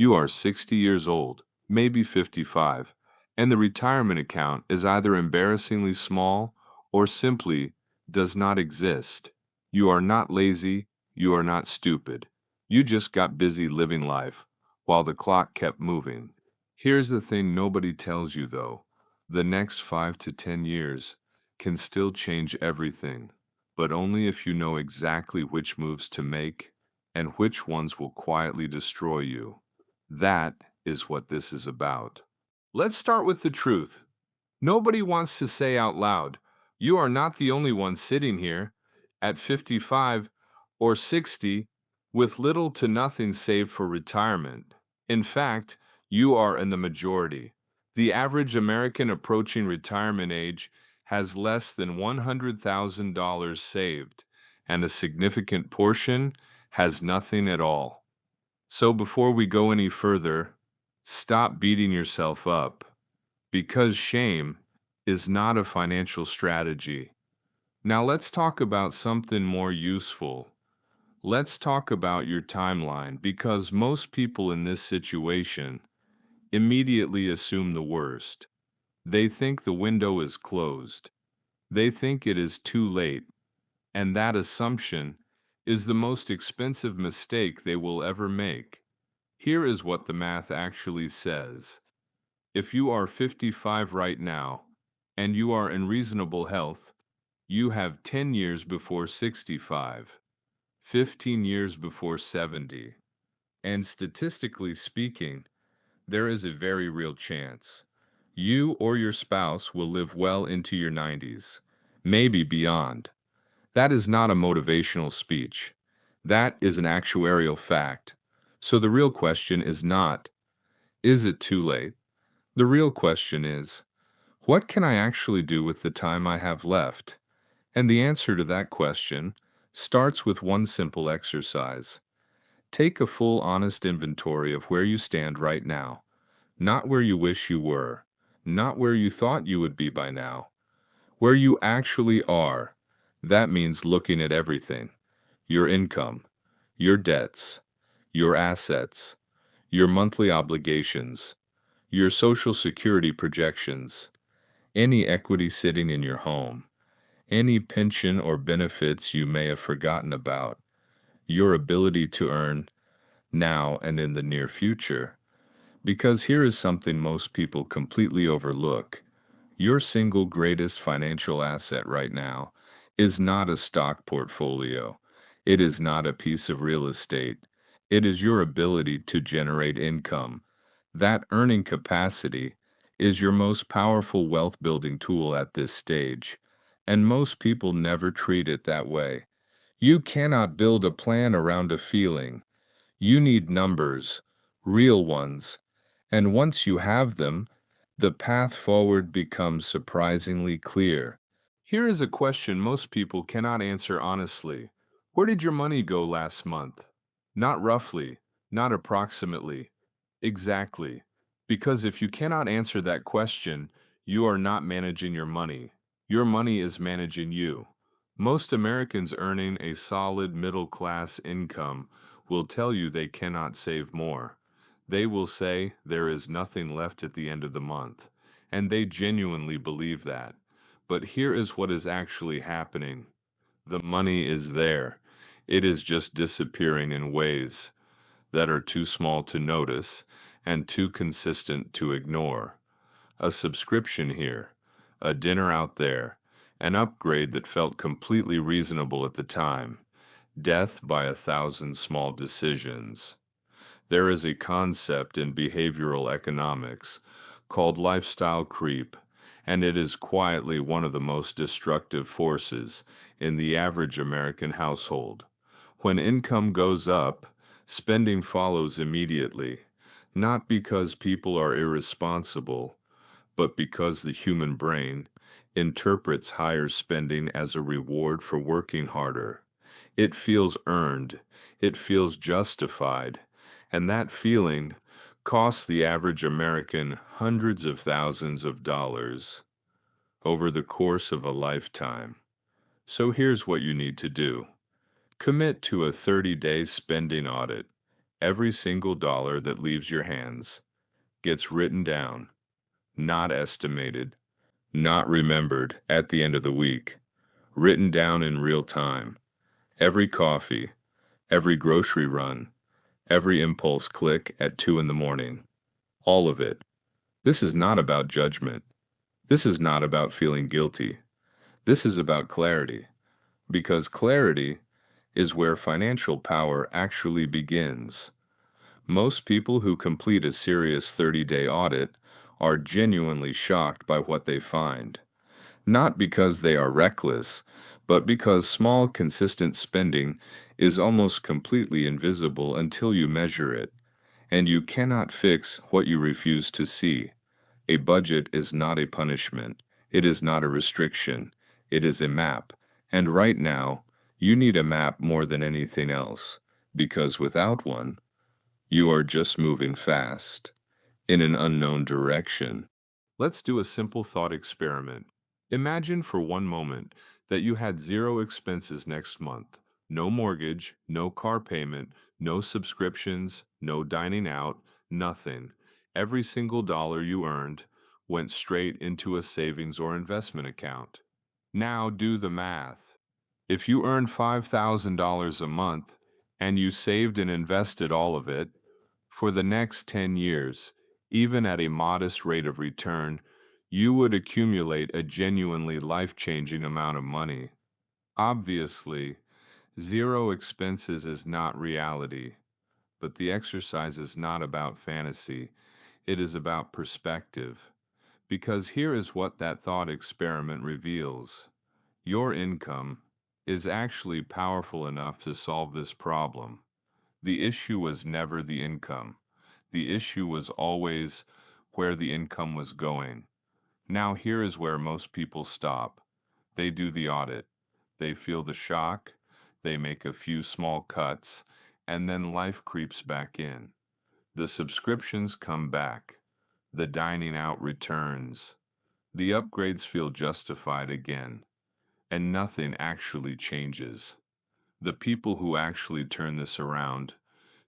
You are 60 years old, maybe 55, and the retirement account is either embarrassingly small or simply does not exist. You are not lazy, you are not stupid. You just got busy living life while the clock kept moving. Here's the thing nobody tells you though. The next 5 to 10 years can still change everything, but only if you know exactly which moves to make and which ones will quietly destroy you. That is what this is about. Let's start with the truth. Nobody wants to say out loud, you are not the only one sitting here at 55 or 60 with little to nothing saved for retirement. In fact, you are in the majority. The average American approaching retirement age has less than $100,000 saved, and a significant portion has nothing at all. So before we go any further, stop beating yourself up, because shame is not a financial strategy. Now let's talk about something more useful. Let's talk about your timeline, because most people in this situation immediately assume the worst. They think the window is closed. They think it is too late, and that assumption is the most expensive mistake they will ever make. Here is what the math actually says. If you are 55 right now, and you are in reasonable health, you have 10 years before 65, 15 years before 70. And statistically speaking, there is a very real chance you or your spouse will live well into your 90s, maybe beyond. That is not a motivational speech. That is an actuarial fact. So the real question is not, is it too late? The real question is, what can I actually do with the time I have left? And the answer to that question starts with one simple exercise. Take a full honest inventory of where you stand right now. Not where you wish you were, not where you thought you would be by now. Where you actually are. That means looking at everything. Your income, your debts, your assets, your monthly obligations, your Social Security projections, any equity sitting in your home, any pension or benefits you may have forgotten about, your ability to earn now and in the near future. Because here is something most people completely overlook. Your single greatest financial asset right now is not a stock portfolio. It is not a piece of real estate. It is your ability to generate income. That earning capacity is your most powerful wealth building tool at this stage, and most people never treat it that way. You cannot build a plan around a feeling. You need numbers, real ones, and once you have them, the path forward becomes surprisingly clear. Here is a question most people cannot answer honestly. Where did your money go last month? Not roughly, not approximately, exactly. Because if you cannot answer that question, you are not managing your money. Your money is managing you. Most Americans earning a solid middle-class income will tell you they cannot save more. They will say there is nothing left at the end of the month, and they genuinely believe that. But here is what is actually happening. The money is there. It is just disappearing in ways that are too small to notice and too consistent to ignore. A subscription here, a dinner out there, an upgrade that felt completely reasonable at the time. Death by 1,000 small decisions. There is a concept in behavioral economics called lifestyle creep, and it is quietly one of the most destructive forces in the average American household. When income goes up, spending follows immediately, not because people are irresponsible, but because the human brain interprets higher spending as a reward for working harder. It feels earned, it feels justified, and that feeling costs the average American hundreds of thousands of dollars over the course of a lifetime. So here's what you need to do. Commit to a 30-day spending audit. Every single dollar that leaves your hands gets written down, not estimated, not remembered at the end of the week, written down in real time. Every coffee, every grocery run, every impulse click at 2 in the morning. All of it. This is not about judgment. This is not about feeling guilty. This is about clarity. Because clarity is where financial power actually begins. Most people who complete a serious 30-day audit are genuinely shocked by what they find. Not because they are reckless, but because small, consistent spending is almost completely invisible until you measure it. And you cannot fix what you refuse to see. A budget is not a punishment. It is not a restriction. It is a map. And right now, you need a map more than anything else, because without one, you are just moving fast in an unknown direction. Let's do a simple thought experiment. Imagine for one moment that you had zero expenses next month. No mortgage, no car payment, no subscriptions, no dining out, nothing. Every single dollar you earned went straight into a savings or investment account. Now do the math. If you earned $5,000 a month and you saved and invested all of it, for the next 10 years, even at a modest rate of return, you would accumulate a genuinely life-changing amount of money. Obviously, zero expenses is not reality, but the exercise is not about fantasy. It is about perspective. Because here is what that thought experiment reveals. Your income is actually powerful enough to solve this problem. The issue was never the income. The issue was always where the income was going. Now here is where most people stop. They do the audit. They feel the shock. They make a few small cuts, and then life creeps back in. The subscriptions come back. The dining out returns. The upgrades feel justified again, and nothing actually changes. The people who actually turn this around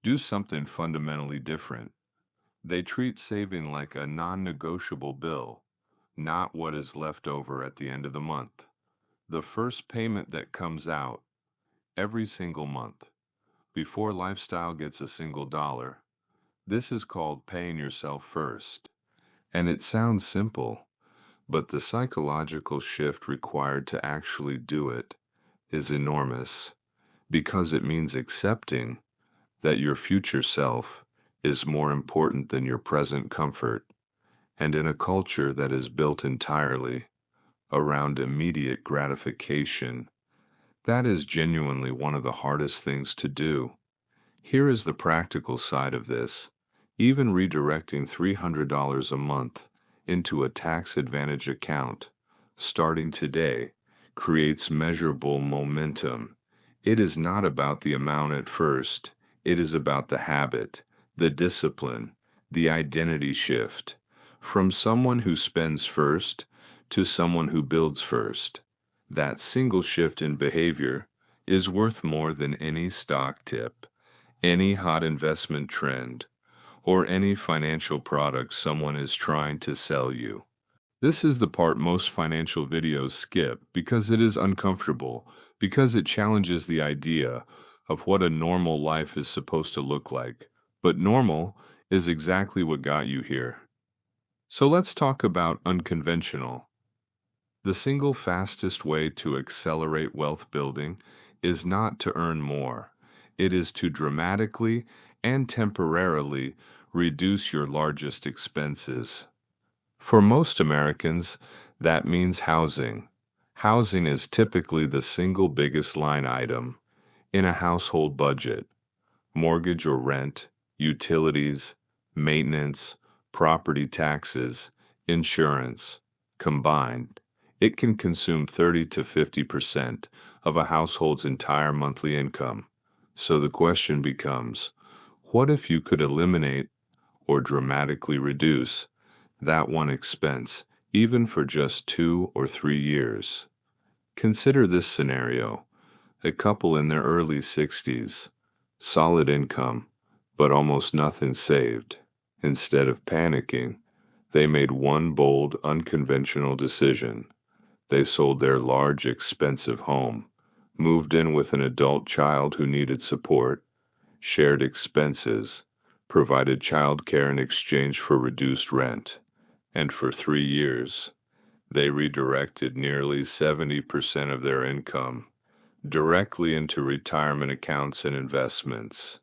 do something fundamentally different. They treat saving like a non-negotiable bill, not what is left over at the end of the month. The first payment that comes out every single month, before lifestyle gets a single dollar. This is called paying yourself first. And it sounds simple, but the psychological shift required to actually do it is enormous, because it means accepting that your future self is more important than your present comfort. And in a culture that is built entirely around immediate gratification, that is genuinely one of the hardest things to do. Here is the practical side of this. Even redirecting $300 a month into a tax advantage account, starting today, creates measurable momentum. It is not about the amount at first. It is about the habit, the discipline, the identity shift. From someone who spends first to someone who builds first. That single shift in behavior is worth more than any stock tip, any hot investment trend, or any financial product someone is trying to sell you. This is the part most financial videos skip because it is uncomfortable, because it challenges the idea of what a normal life is supposed to look like. But normal is exactly what got you here. So let's talk about unconventional. The single fastest way to accelerate wealth building is not to earn more. It is to dramatically and temporarily reduce your largest expenses. For most Americans, that means housing. Housing is typically the single biggest line item in a household budget. Mortgage or rent, utilities, maintenance, property taxes, insurance, combined, it can consume 30 to 50% of a household's entire monthly income. So the question becomes, what if you could eliminate or dramatically reduce that one expense, even for just 2 or 3 years? Consider this scenario. A couple in their early 60s, solid income, but almost nothing saved. Instead of panicking, they made one bold, unconventional decision. They sold their large, expensive home, moved in with an adult child who needed support, shared expenses, provided childcare in exchange for reduced rent, and for 3 years, they redirected nearly 70% of their income directly into retirement accounts and investments.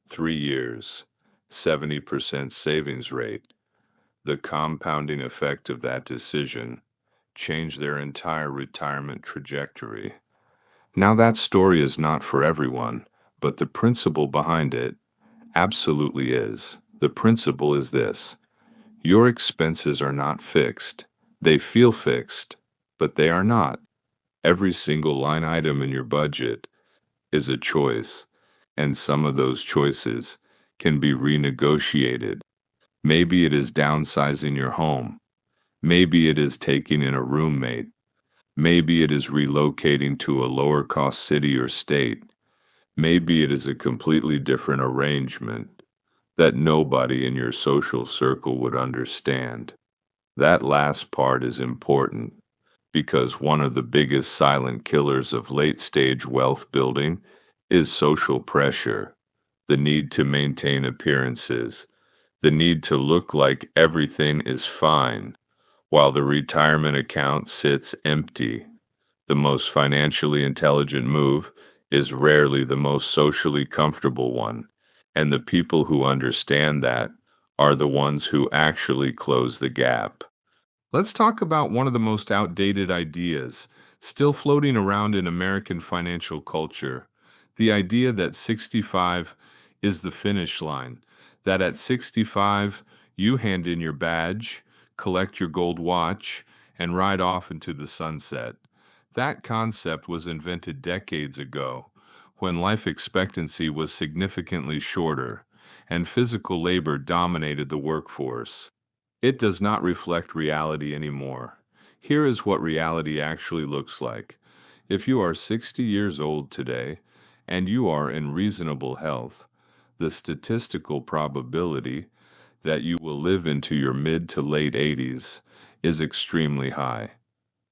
3 years, 70% savings rate. The compounding effect of that decision changed their entire retirement trajectory. Now, that story is not for everyone, but the principle behind it absolutely is. The principle is this: your expenses are not fixed. They feel fixed, but they are not. Every single line item in your budget is a choice, and some of those choices can be renegotiated. Maybe it is downsizing your home. Maybe it is taking in a roommate. Maybe it is relocating to a lower cost city or state. Maybe it is a completely different arrangement that nobody in your social circle would understand. That last part is important because one of the biggest silent killers of late stage wealth building is social pressure, the need to maintain appearances, the need to look like everything is fine while the retirement account sits empty. The most financially intelligent move is rarely the most socially comfortable one, and the people who understand that are the ones who actually close the gap. Let's talk about one of the most outdated ideas still floating around in American financial culture: the idea that 65 is the finish line, that at 65 you hand in your badge, collect your gold watch, and ride off into the sunset. That concept was invented decades ago, when life expectancy was significantly shorter and physical labor dominated the workforce. It does not reflect reality anymore. Here is what reality actually looks like. If you are 60 years old today and you are in reasonable health, the statistical probability that you will live into your mid to late 80s is extremely high.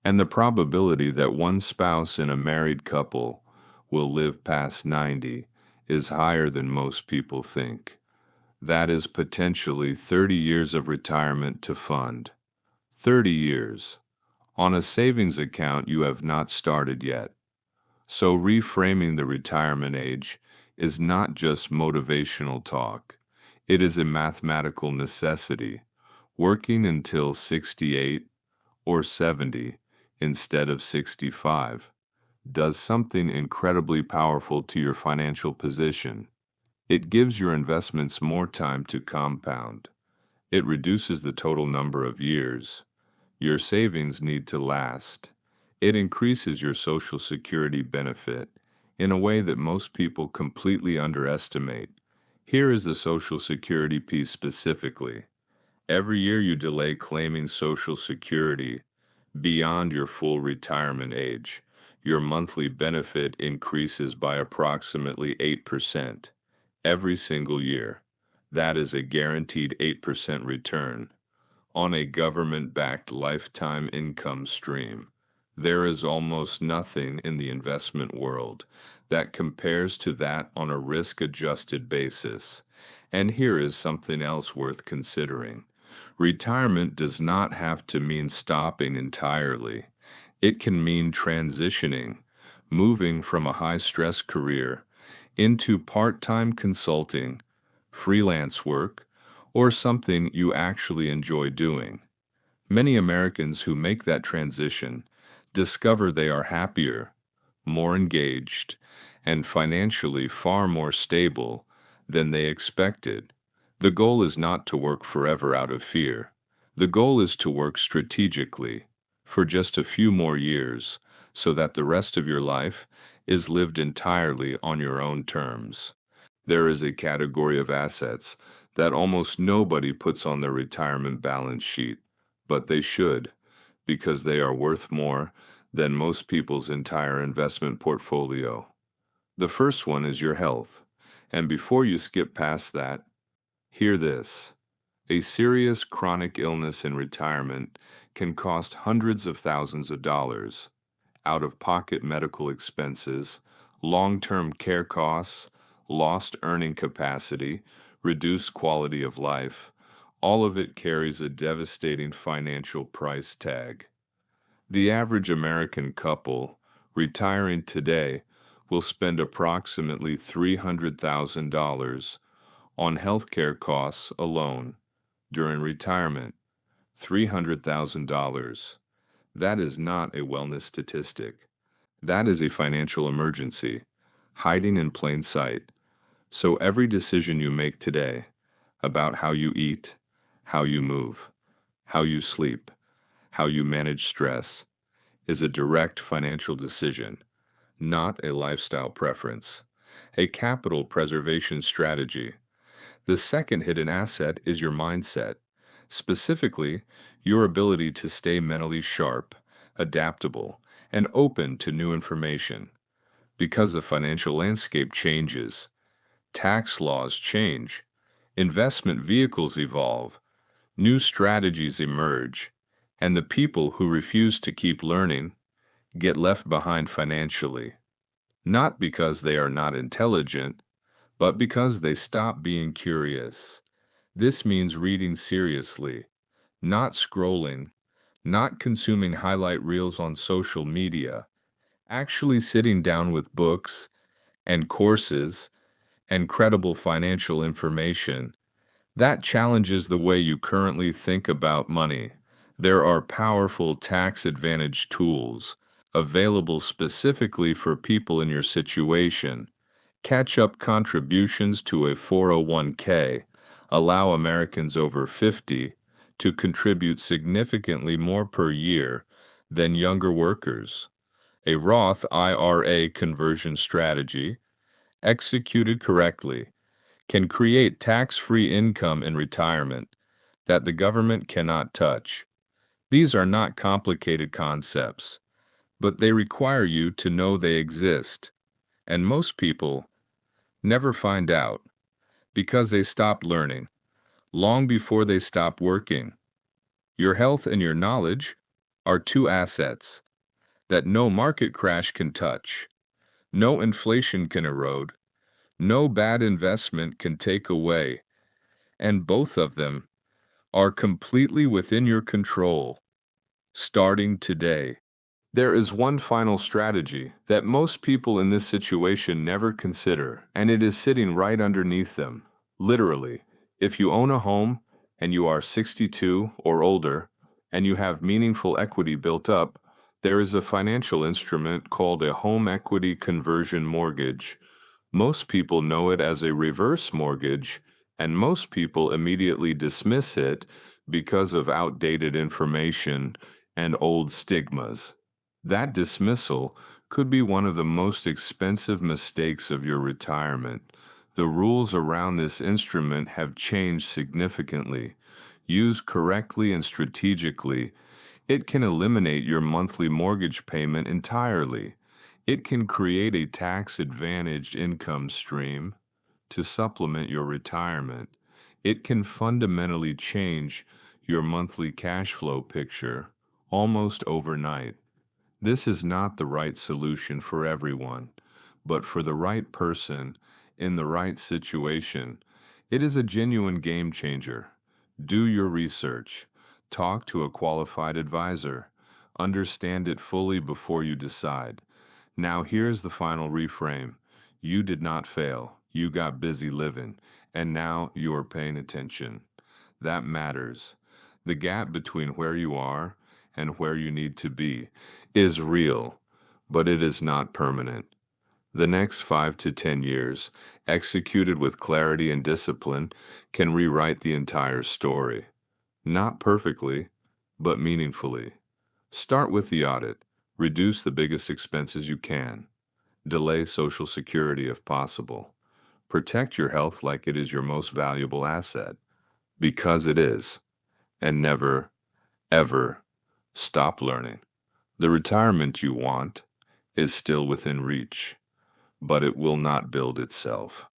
And the probability that one spouse in a married couple will live past 90 is higher than most people think. That is potentially 30 years of retirement to fund. 30 years on a savings account you have not started yet. So reframing the retirement age is not just motivational talk. It is a mathematical necessity. Working until 68 or 70 instead of 65 does something incredibly powerful to your financial position. It gives your investments more time to compound. It reduces the total number of years your savings need to last. It increases your Social Security benefit in a way that most people completely underestimate. Here is the Social Security piece specifically. Every year you delay claiming Social Security beyond your full retirement age, your monthly benefit increases by approximately 8% every single year. That is a guaranteed 8% return on a government-backed lifetime income stream. There is almost nothing in the investment world that compares to that on a risk-adjusted basis. And here is something else worth considering. Retirement does not have to mean stopping entirely. It can mean transitioning, moving from a high-stress career into part-time consulting, freelance work, or something you actually enjoy doing. Many Americans who make that transition discover they are happier, more engaged, and financially far more stable than they expected. The goal is not to work forever out of fear. The goal is to work strategically for just a few more years so that the rest of your life is lived entirely on your own terms. There is a category of assets that almost nobody puts on their retirement balance sheet, but they should, because they are worth more than most people's entire investment portfolio. The first one is your health. And before you skip past that, hear this. A serious chronic illness in retirement can cost hundreds of thousands of dollars. Out-of-pocket medical expenses, long-term care costs, lost earning capacity, reduced quality of life, all of it carries a devastating financial price tag. The average American couple retiring today will spend approximately $300,000 on healthcare costs alone during retirement. $300,000. That is not a wellness statistic. That is a financial emergency, hiding in plain sight. So every decision you make today about how you eat, how you move, how you sleep, how you manage stress, is a direct financial decision, not a lifestyle preference, a capital preservation strategy. The second hidden asset is your mindset, specifically, your ability to stay mentally sharp, adaptable, and open to new information. Because the financial landscape changes, tax laws change, investment vehicles evolve, new strategies emerge, and the people who refuse to keep learning get left behind financially, not because they are not intelligent, but because they stop being curious. This means reading seriously, not scrolling, not consuming highlight reels on social media, actually sitting down with books and courses and credible financial information. That challenges the way you currently think about money. There are powerful tax advantage tools available specifically for people in your situation. Catch-up contributions to a 401k allow Americans over 50 to contribute significantly more per year than younger workers. A Roth IRA conversion strategy, executed correctly, can create tax-free income in retirement that the government cannot touch. These are not complicated concepts, but they require you to know they exist, and most people never find out because they stop learning long before they stop working. Your health and your knowledge are two assets that no market crash can touch, no inflation can erode, no bad investment can take away, and both of them are completely within your control, starting today. There is one final strategy that most people in this situation never consider, and it is sitting right underneath them. Literally, if you own a home and you are 62 or older, and you have meaningful equity built up, there is a financial instrument called a home equity conversion mortgage. Most people know it as a reverse mortgage, and most people immediately dismiss it because of outdated information and old stigmas. That dismissal could be one of the most expensive mistakes of your retirement. The rules around this instrument have changed significantly. Used correctly and strategically, it can eliminate your monthly mortgage payment entirely. It can create a tax-advantaged income stream to supplement your retirement. It can fundamentally change your monthly cash flow picture almost overnight. This is not the right solution for everyone, but for the right person in the right situation, it is a genuine game changer. Do your research. Talk to a qualified advisor. Understand it fully before you decide. Now here's the final reframe. You did not fail. You got busy living, and now you are paying attention. That matters. The gap between where you are and where you need to be is real, but it is not permanent. The next 5 to 10 years, executed with clarity and discipline, can rewrite the entire story. Not perfectly, but meaningfully. Start with the audit. Reduce the biggest expenses you can. Delay Social Security if possible. Protect your health like it is your most valuable asset, because it is. And never, ever stop learning. The retirement you want is still within reach, but it will not build itself.